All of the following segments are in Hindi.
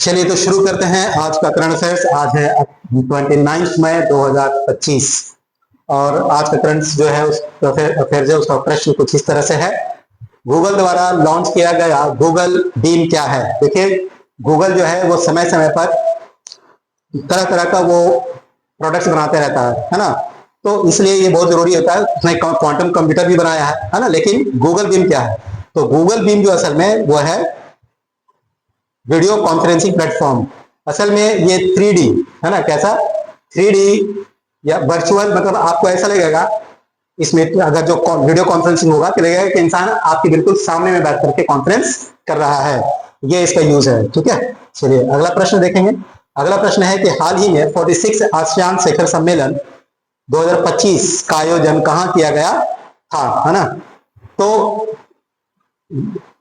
चलिए तो शुरू करते हैं आज का करंट अफेयर्स। आज है 29 मई 2025 और आज का करंट जो है उस अफेयर्स है उसका प्रश्न कुछ इस तरह से है। गूगल द्वारा लॉन्च किया गया गूगल बीम क्या है। देखिए गूगल जो है वो समय समय पर तरह तरह का वो प्रोडक्ट्स बनाते रहता है ना, तो इसलिए ये बहुत जरूरी होता है। उसने क्वांटम कंप्यूटर भी बनाया है ना, लेकिन गूगल बीम क्या है? तो गूगल बीम जो असल में वो है वीडियो कॉन्फ्रेंसिंग प्लेटफॉर्म। असल में ये 3D है ना, कैसा 3D या वर्चुअल, मतलब आपको ऐसा लगेगा इसमें अगर जो वीडियो कॉन्फ्रेंसिंग होगा तो लगेगा कि इंसान आपके बिल्कुल सामने में बैठ करके कॉन्फ्रेंस कर रहा है। ये इसका यूज है, ठीक है। चलिए अगला प्रश्न देखेंगे। अगला प्रश्न है कि हाल ही में 46 आसियान शिखर सम्मेलन 2025 का आयोजन कहाँ किया गया था, है ना। तो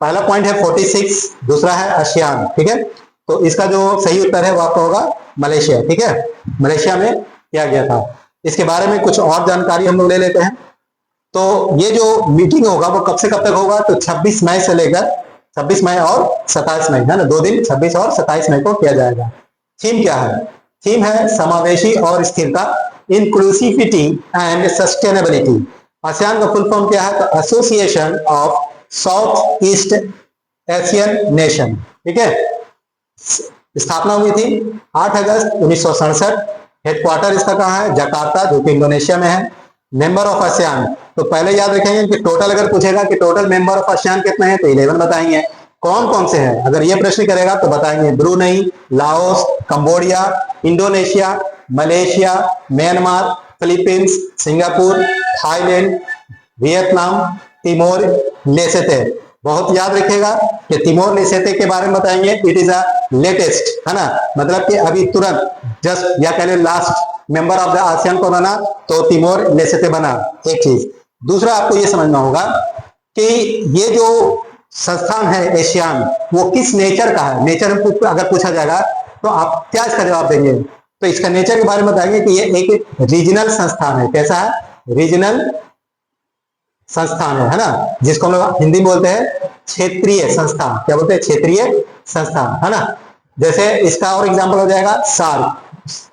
पहला पॉइंट है 46, दूसरा है आसियान, ठीक है। तो इसका जो सही उत्तर है वो आपका होगा मलेशिया, ठीक है। मलेशिया में किया गया था। इसके बारे में कुछ और जानकारी हम लोग ले लेते हैं। तो ये जो मीटिंग होगा वो कब से कब तक होगा? तो 26 मई से लेकर 26 मई और 27 मई, है ना, 2 दिन 26 और 27 मई को किया जाएगा। थीम क्या है? थीम है समावेशी और स्थिरता, इंक्लूसिविटी एंड सस्टेनेबिलिटी। आसियान का फुल फॉर्म क्या है? तो association of south east Asian nation, ठीक है। स्थापना हुई थी 8 अगस्त 1967। हेडक्वार्टर इसका कहाँ है? जकार्ता, जो कि इंडोनेशिया में है। मेंबर ऑफ आसियान, तो पहले याद रखेंगे कि टोटल अगर पूछेगा कि टोटल मेंबर ऑफ आसियान कितने हैं तो 11 बताएंगे। कौन कौन से हैं अगर ये प्रश्न करेगा तो बताएंगे Brunei, Laos, Cambodia, Indonesia, Malaysia, Myanmar, Philippines, Singapore, Thailand, Vietnam, Timor Leste. बहुत याद रखिएगा कि तिमोर लेसेते के बारे में बताएंगे। इट इज अ लेटेस्ट, है ना, मतलब कि अभी तुरंत जस्ट या कह ले last member of the ASEAN कौन बना? तो तिमोर लेसेते बना। एक चीज। दूसरा आपको ये समझना होगा कि ये जो संस्थान है एशियान वो किस नेचर का है। नेचर अगर पूछा जाएगा तो आप क्या इसका जवाब देंगे? तो इसका नेचर के बारे में बताएंगे कि ये एक रीजनल संस्थान है। कैसा है? रीजनल संस्थान है ना, जिसको हम लोग हिंदी में बोलते हैं क्षेत्रीय संस्थान। क्या बोलते हैं? क्षेत्रीय संस्थान, है ना। जैसे इसका और एग्जांपल हो जाएगा सार्क,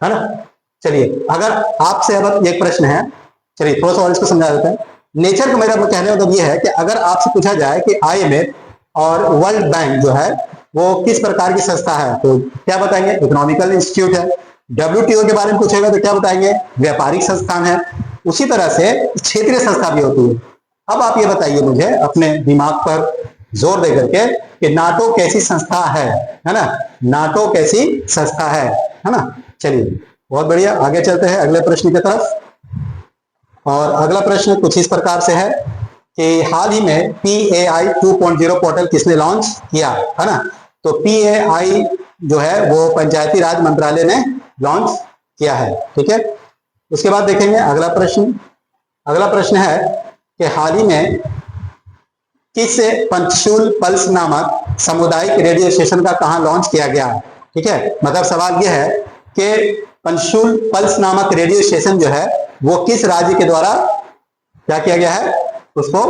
है ना। चलिए अगर आपसे अब एक प्रश्न है, चलिए थोड़ा सा और इसको समझा देते हैं। नेचर का मेरा कहने का मतलब ये है कि अगर आपसे पूछा जाए कि IMF और वर्ल्ड बैंक जो है वो किस प्रकार की संस्था है तो क्या बताएंगे? इकोनॉमिकल इंस्टीट्यूट है। WTO के बारे में पूछेगा तो क्या बताएंगे? व्यापारिक संस्थान है। उसी तरह से क्षेत्रीय संस्था भी होती है। अब आप ये बताइए मुझे अपने दिमाग पर जोर दे करके कि नाटो कैसी संस्था है ना। नाटो कैसी संस्था है ना। चलिए बहुत बढ़िया, आगे चलते हैं अगले प्रश्न की तरफ। और अगला प्रश्न कुछ इस प्रकार से है कि हाल ही में PAI 2.0 पोर्टल किसने लॉन्च किया, है ना। तो PAI जो है वो पंचायती राज मंत्रालय ने लॉन्च किया है, ठीक है। उसके बाद देखेंगे अगला प्रश्न। अगला प्रश्न है कि हाल ही में किस पंचशूल पल्स नामक सामुदायिक रेडियो स्टेशन का कहां लॉन्च किया गया, ठीक है। मतलब सवाल यह है कि पंचशूल पल्स नामक रेडियो स्टेशन जो है वो किस राज्य के द्वारा क्या किया गया है? उसको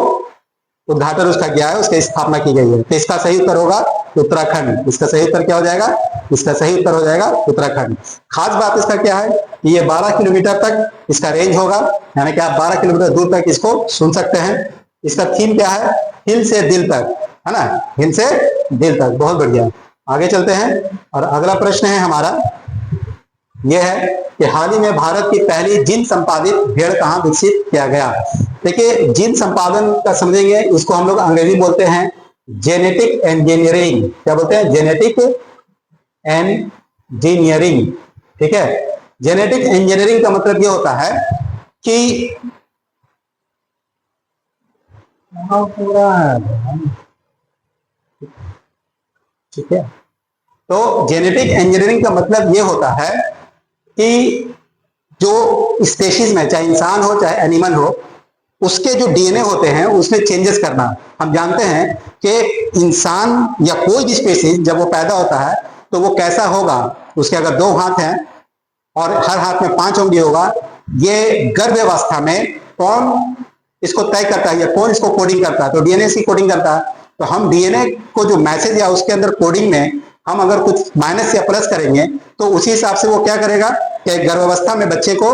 उद्घाटन उसका किया है, उसकी स्थापना की गई है। तो इसका सही उत्तर होगा उत्तराखंड। इसका सही उत्तर क्या हो जाएगा? इसका सही उत्तर हो जाएगा उत्तराखंड। खास बात इसका क्या है कि ये 12 किलोमीटर तक इसका रेंज होगा, यानी कि आप 12 किलोमीटर दूर तक इसको सुन सकते हैं। इसका थीम क्या है? हिल से दिल तक, है ना, हिल से दिल तक। बहुत बढ़िया, आगे चलते हैं। और अगला प्रश्न है हमारा यह है कि हाल ही में भारत की पहली जीन संपादित भेड़ कहां विकसित किया गया। देखिए जीन संपादन का समझेंगे, इसको हम लोग अंग्रेजी बोलते हैं जेनेटिक इंजीनियरिंग। क्या बोलते हैं? जेनेटिक इंजीनियरिंग, ठीक है। जेनेटिक इंजीनियरिंग का मतलब ये होता है कि ठीक है, तो जेनेटिक इंजीनियरिंग का मतलब ये होता है कि जो स्पेशीज में, चाहे इंसान हो चाहे एनिमल हो, उसके जो DNA होते हैं उसमें चेंजेस करना। हम जानते हैं कि इंसान या कोई भी स्पेशीज जब वो पैदा होता है तो वो कैसा होगा? उसके अगर 2 हाथ हैं और हर हाथ में 5 उंगली होगा, ये गर्भावस्था में कौन इसको तय करता है या कौन इसको कोडिंग करता है? तो DNA इसकी कोडिंग करता है। तो हम DNA को जो मैसेज या उसके अंदर कोडिंग में हम अगर कुछ माइनस या प्लस करेंगे तो उसी हिसाब से वो क्या करेगा कि गर्भावस्था में बच्चे को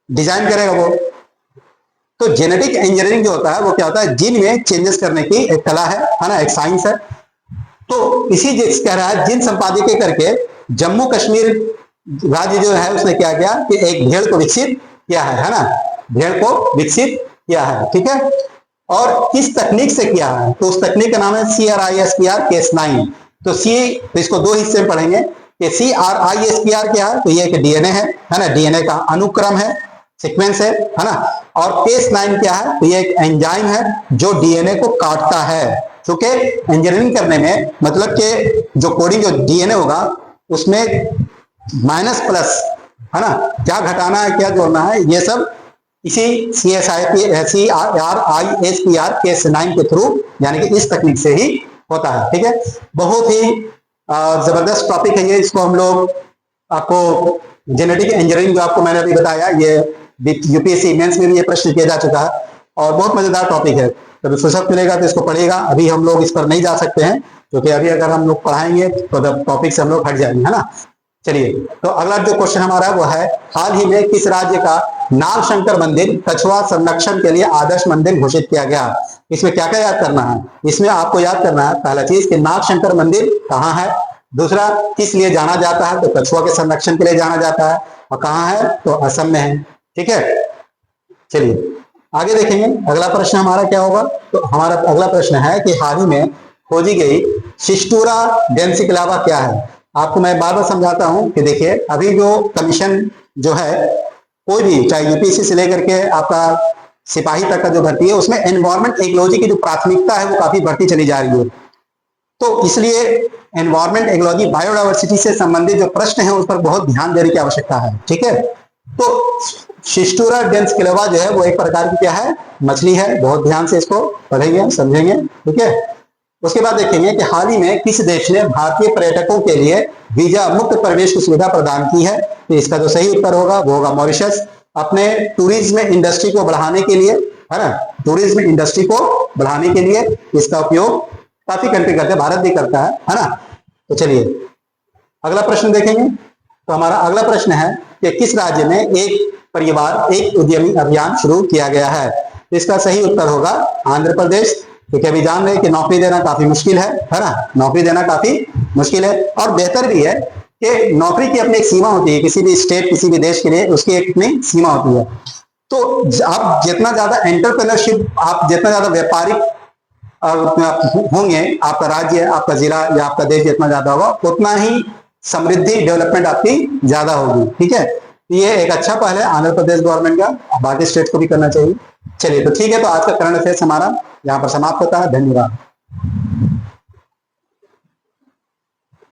डिजाइन करेगा वो। तो जेनेटिक इंजीनियरिंग जो होता है वो क्या होता है, जीन में चेंजेस करने की एक कला है ना, एक साइंस है। तो इसी जिस कह रहा है जीन संपादकीय करके जम्मू कश्मीर राज्य जो है उसने क्या किया कि एक भेड़ को विकसित किया है ना, भेड़ को विकसित किया है, ठीक है। और किस तकनीक से किया है, तो उस तकनीक का नाम है CRISPR-Cas9। तो तो इसको दो हिस्से में पढ़ेंगे कि CRISPR क्या है, तो ये एक डीएनए है ना, डीएनए का अनुक्रम है, सीक्वेंस है ना। और Cas9 क्या है, तो ये एक एंजाइम है जो डीएनए को काटता है। क्योंकि इंजीनियरिंग करने में मतलब कि जो कोडिंग जो डीएनए होगा उसमें माइनस प्लस है ना, क्या घटाना है क्या जोड़ना है, ये सब इसी CRISPR Cas9 के थ्रू यानी कि इस तकनीक से ही होता है, ठीक है। बहुत ही जबरदस्त टॉपिक है ये, इसको हम लोग आपको जेनेटिक इंजीनियरिंग जो आपको मैंने अभी बताया, ये यूपीएससी मेंस में भी ये प्रश्न किया जा चुका है और बहुत मजेदार टॉपिक है। कभी फुर्सत मिलेगा तो इसको पढ़िएगा, अभी हम लोग इस पर नहीं जा सकते हैं क्योंकि अभी अगर हम लोग पढ़ाएंगे तो टॉपिक से हम लोग हट जाएंगे, है ना। चलिए, तो अगला जो क्वेश्चन हमारा वो है, हाल ही में किस राज्य का नागशंकर मंदिर कछुआ संरक्षण के लिए आदर्श मंदिर घोषित किया गया। इसमें क्या क्या याद करना है, इसमें आपको याद करना है पहला चीज कि नागशंकर मंदिर कहाँ है, दूसरा किस लिए जाना जाता है, तो कछुआ के संरक्षण के लिए जाना जाता है, और कहाँ है, तो असम में है, ठीक है। चलिए आगे देखेंगे अगला प्रश्न हमारा क्या होगा। तो हमारा अगला प्रश्न है कि हाल ही में खोजी गई शिस्टूरा डेंसिकलावा क्या है। आपको मैं बार बार समझाता हूं कि देखिए अभी जो कमीशन जो है कोई भी, चाहे यूपीएससी से लेकर के आपका सिपाही तक का जो भर्ती है, उसमें एनवायरमेंट इकोलॉजी की जो प्राथमिकता है वो काफी बढ़ती चली जा रही है। तो इसलिए एनवायरमेंट इकोलॉजी बायोडाइवर्सिटी से संबंधित जो प्रश्न है उस पर बहुत ध्यान देने की आवश्यकता है, ठीक है। तो शिस्टूरा डेंसिकलावा जो है वो एक प्रकार की क्या है, मछली है। बहुत ध्यान से इसको पढ़ेंगे समझेंगे, ठीक है। उसके बाद देखेंगे कि हाल ही में किस देश ने भारतीय पर्यटकों के लिए वीजा मुक्त प्रवेश की सुविधा प्रदान की है। तो इसका जो सही उत्तर होगा वो होगा मॉरिशस। अपने टूरिज्म इंडस्ट्री को बढ़ाने के लिए, है ना, टूरिज्म इंडस्ट्री को बढ़ाने के लिए इसका उपयोग काफी कंट्री करते हैं, भारत भी करता है ना। तो चलिए अगला प्रश्न देखेंगे। तो हमारा अगला प्रश्न है कि किस राज्य में एक परिवार एक उद्यमी अभियान शुरू किया गया है। तो इसका सही उत्तर होगा आंध्र प्रदेश। क्योंकि अभी जान रहे हैं कि नौकरी देना काफी मुश्किल है ना, नौकरी देना काफी मुश्किल है। और बेहतर भी है कि नौकरी की अपनी एक सीमा होती है, किसी भी स्टेट किसी भी देश के लिए उसकी एक अपनी सीमा होती है। तो आप जितना ज्यादा एंटरप्रेन्योरशिप, आप जितना ज्यादा व्यापारिक होंगे, आपका राज्य आपका जिला या आपका देश जितना ज्यादा होगा उतना ही समृद्धि डेवलपमेंट आपकी ज्यादा होगी, ठीक है। ये एक अच्छा पहल है आंध्र प्रदेश गवर्नमेंट का, बाकी स्टेट को भी करना चाहिए। चलिए तो ठीक है, तो आज का करंट अफेयर्स हमारा यहाँ पर समाप्त होता है। धन्यवाद।